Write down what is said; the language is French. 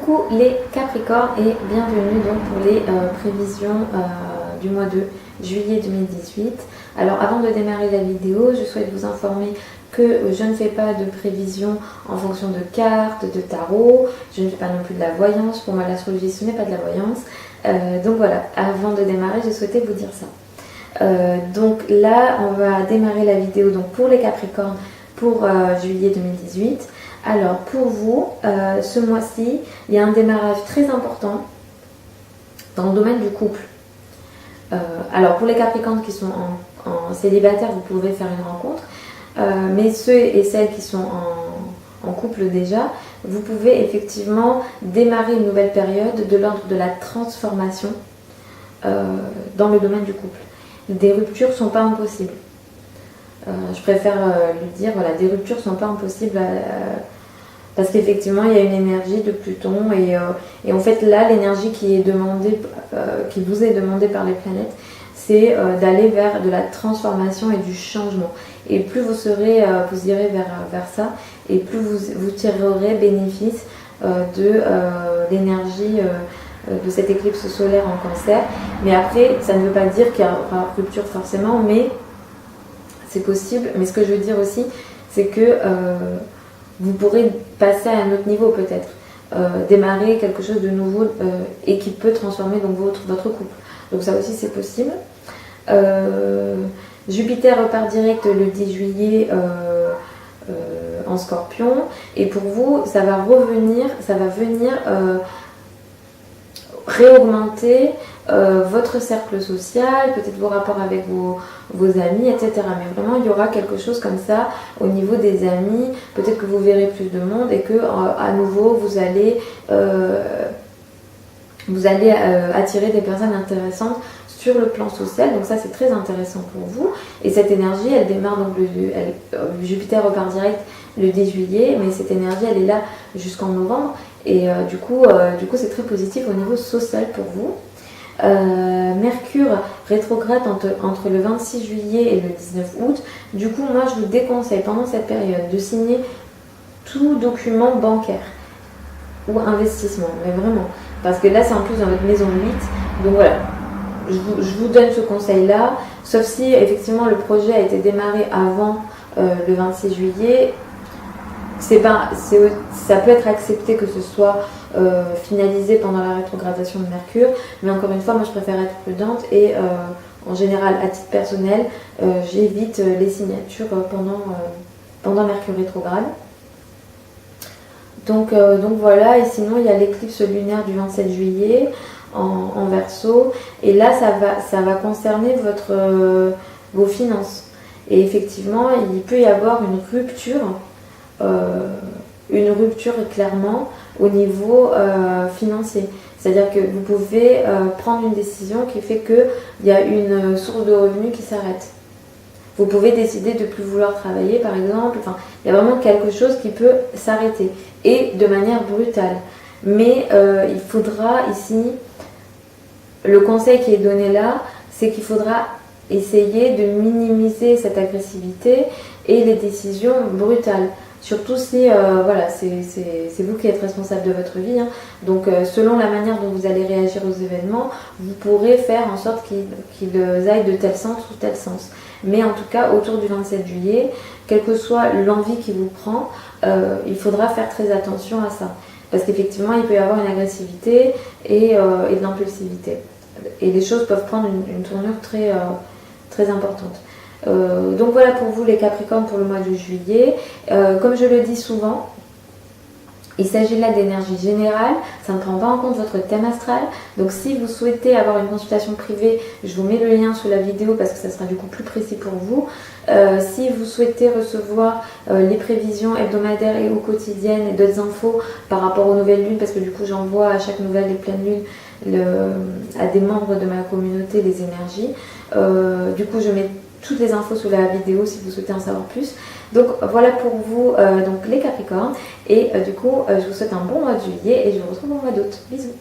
Coucou les Capricornes et bienvenue donc pour les prévisions du mois de juillet 2018. Alors avant de démarrer la vidéo, je souhaite vous informer que je ne fais pas de prévisions en fonction de cartes, de tarot, je ne fais pas non plus de la voyance. Pour moi l'astrologie ce n'est pas de la voyance. Donc voilà, avant de démarrer je souhaitais vous dire ça. Donc là on va démarrer la vidéo donc pour les Capricornes pour juillet 2018. Alors pour vous, ce mois-ci, il y a un démarrage très important dans le domaine du couple. Alors pour les Capricornes qui sont en célibataire, vous pouvez faire une rencontre. Mais ceux et celles qui sont en couple déjà, vous pouvez effectivement démarrer une nouvelle période de l'ordre de la transformation dans le domaine du couple. Des ruptures ne sont pas impossibles. Je préfère lui dire, voilà, des ruptures ne sont pas impossibles parce qu'effectivement il y a une énergie de Pluton et en fait là l'énergie qui est demandée, qui vous est demandée par les planètes, c'est d'aller vers de la transformation et du changement. Et plus vous serez, vous irez vers ça, et plus vous tirerez bénéfice de l'énergie de cette éclipse solaire en Cancer. Mais après, ça ne veut pas dire qu'il y aura rupture forcément, mais c'est possible. Mais ce que je veux dire aussi, c'est que vous pourrez passer à un autre niveau peut-être, démarrer quelque chose de nouveau et qui peut transformer donc votre couple. Donc ça aussi c'est possible. Jupiter repart direct le 10 juillet en Scorpion, et pour vous ça va venir réaugmenter votre cercle social, peut-être vos rapports avec vos amis, etc. Mais vraiment, il y aura quelque chose comme ça au niveau des amis. Peut-être que vous verrez plus de monde et que à nouveau, vous allez attirer des personnes intéressantes sur le plan social. Donc ça, c'est très intéressant pour vous. Et cette énergie, elle démarre donc Jupiter repart direct le 10 juillet, mais cette énergie, elle est là jusqu'en novembre. Et du coup, c'est très positif au niveau social pour vous. Mercure rétrograde entre le 26 juillet et le 19 août. Du coup, moi, je vous déconseille pendant cette période de signer tout document bancaire ou investissement, mais vraiment. Parce que là, c'est en plus dans votre maison 8. Donc voilà, je vous donne ce conseil-là. Sauf si, effectivement, le projet a été démarré avant le 26 juillet. Ça peut être accepté que ce soit finalisé pendant la rétrogradation de Mercure, mais encore une fois, moi je préfère être prudente et en général, à titre personnel, j'évite les signatures pendant Mercure rétrograde. Donc voilà, et sinon il y a l'éclipse lunaire du 27 juillet en Verseau, et là ça va concerner vos finances. Et effectivement, il peut y avoir une rupture clairement au niveau financier. C'est-à-dire que vous pouvez prendre une décision qui fait qu'il y a une source de revenus qui s'arrête. Vous pouvez décider de ne plus vouloir travailler par exemple. Enfin, il y a vraiment quelque chose qui peut s'arrêter et de manière brutale. Mais il faudra ici, le conseil qui est donné là, c'est qu'il faudra essayer de minimiser cette agressivité et les décisions brutales. Surtout si, voilà, c'est vous qui êtes responsable de votre vie. Hein. Donc, selon la manière dont vous allez réagir aux événements, vous pourrez faire en sorte qu'ils aillent de tel sens ou tel sens. Mais en tout cas, autour du 27 juillet, quelle que soit l'envie qui vous prend, il faudra faire très attention à ça. Parce qu'effectivement, il peut y avoir une agressivité et de l'impulsivité. Et les choses peuvent prendre une tournure très importante. Donc voilà pour vous les Capricornes pour le mois de juillet. Comme je le dis souvent, il s'agit là d'énergie générale, ça ne prend pas en compte votre thème astral. Donc si vous souhaitez avoir une consultation privée, je vous mets le lien sous la vidéo parce que ça sera du coup plus précis pour vous. Si vous souhaitez recevoir les prévisions hebdomadaires et ou quotidiennes et d'autres infos par rapport aux nouvelles lunes, parce que du coup j'envoie à chaque nouvelle et pleine lune à des membres de ma communauté les énergies. Du coup je mets toutes les infos sous la vidéo si vous souhaitez en savoir plus. Donc voilà pour vous donc les Capricornes, et du coup je vous souhaite un bon mois de juillet et je vous retrouve au mois d'août. Bisous.